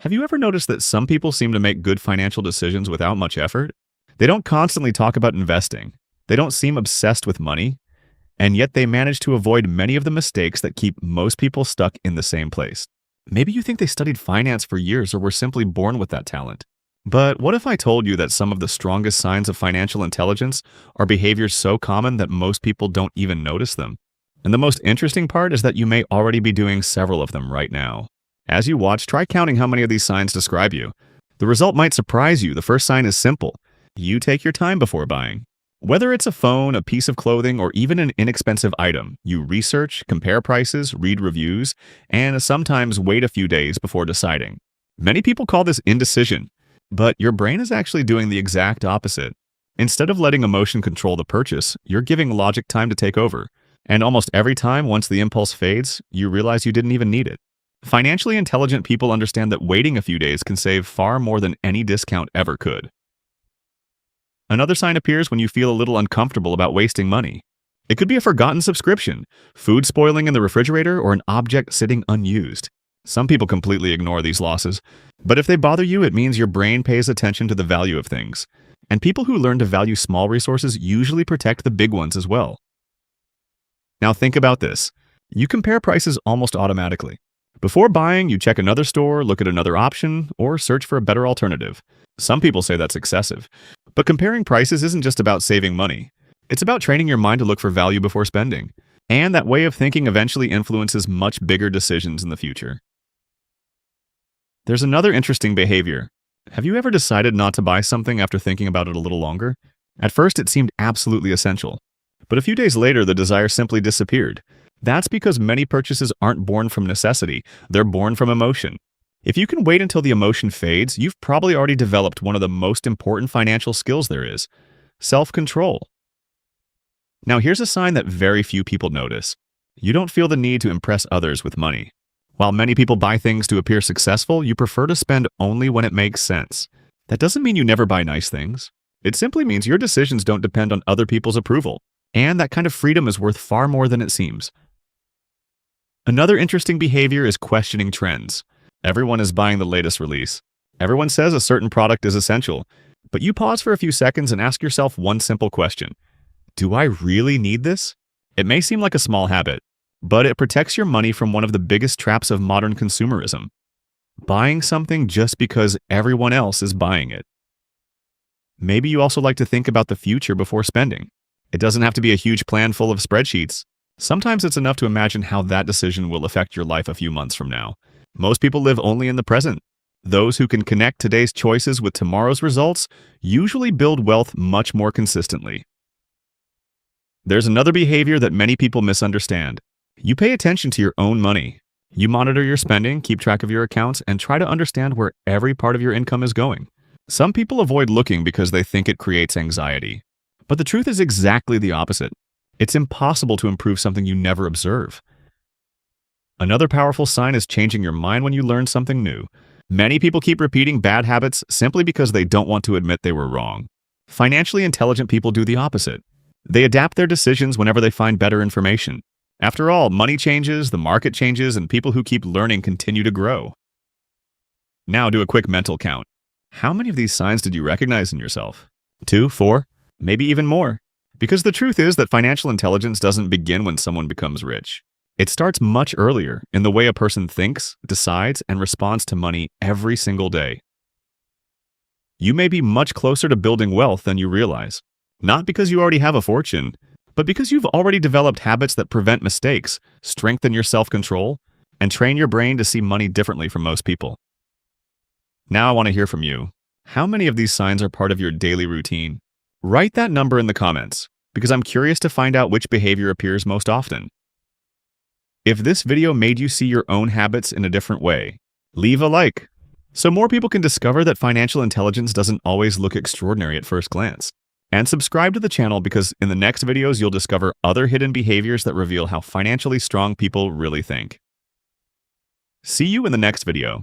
Have you ever noticed that some people seem to make good financial decisions without much effort? They don't constantly talk about investing. They don't seem obsessed with money, and yet they manage to avoid many of the mistakes that keep most people stuck in the same place. Maybe you think they studied finance for years or were simply born with that talent. But what if I told you that some of the strongest signs of financial intelligence are behaviors so common that most people don't even notice them? And the most interesting part is that you may already be doing several of them right now. As you watch, try counting how many of these signs describe you. The result might surprise you. The first sign is simple. You take your time before buying. Whether it's a phone, a piece of clothing, or even an inexpensive item, you research, compare prices, read reviews, and sometimes wait a few days before deciding. Many people call this indecision, but your brain is actually doing the exact opposite. Instead of letting emotion control the purchase, you're giving logic time to take over. And almost every time, once the impulse fades, you realize you didn't even need it. Financially intelligent people understand that waiting a few days can save far more than any discount ever could. Another sign appears when you feel a little uncomfortable about wasting money. It could be a forgotten subscription, food spoiling in the refrigerator, or an object sitting unused. Some people completely ignore these losses, but if they bother you, it means your brain pays attention to the value of things. And people who learn to value small resources usually protect the big ones as well. Now think about this. You compare prices almost automatically. Before buying, you check another store, look at another option, or search for a better alternative. Some people say that's excessive. But comparing prices isn't just about saving money. It's about training your mind to look for value before spending. And that way of thinking eventually influences much bigger decisions in the future. There's another interesting behavior. Have you ever decided not to buy something after thinking about it a little longer? At first, it seemed absolutely essential. But a few days later, the desire simply disappeared. That's because many purchases aren't born from necessity, they're born from emotion. If you can wait until the emotion fades, you've probably already developed one of the most important financial skills there is: self-control. Now here's a sign that very few people notice. You don't feel the need to impress others with money. While many people buy things to appear successful, you prefer to spend only when it makes sense. That doesn't mean you never buy nice things. It simply means your decisions don't depend on other people's approval. And that kind of freedom is worth far more than it seems. Another interesting behavior is questioning trends. Everyone is buying the latest release. Everyone says a certain product is essential, but you pause for a few seconds and ask yourself one simple question. Do I really need this? It may seem like a small habit, but it protects your money from one of the biggest traps of modern consumerism: buying something just because everyone else is buying it. Maybe you also like to think about the future before spending. It doesn't have to be a huge plan full of spreadsheets. Sometimes it's enough to imagine how that decision will affect your life a few months from now. Most people live only in the present. Those who can connect today's choices with tomorrow's results usually build wealth much more consistently. There's another behavior that many people misunderstand. You pay attention to your own money. You monitor your spending, keep track of your accounts, and try to understand where every part of your income is going. Some people avoid looking because they think it creates anxiety. But the truth is exactly the opposite. It's impossible to improve something you never observe. Another powerful sign is changing your mind when you learn something new. Many people keep repeating bad habits simply because they don't want to admit they were wrong. Financially intelligent people do the opposite. They adapt their decisions whenever they find better information. After all, money changes, the market changes, and people who keep learning continue to grow. Now do a quick mental count. How many of these signs did you recognize in yourself? 2, 4, maybe even more. Because the truth is that financial intelligence doesn't begin when someone becomes rich. It starts much earlier in the way a person thinks, decides, and responds to money every single day. You may be much closer to building wealth than you realize. Not because you already have a fortune, but because you've already developed habits that prevent mistakes, strengthen your self-control, and train your brain to see money differently from most people. Now I want to hear from you. How many of these signs are part of your daily routine? Write that number in the comments, because I'm curious to find out which behavior appears most often. If this video made you see your own habits in a different way, leave a like, so more people can discover that financial intelligence doesn't always look extraordinary at first glance. And subscribe to the channel because in the next videos you'll discover other hidden behaviors that reveal how financially strong people really think. See you in the next video.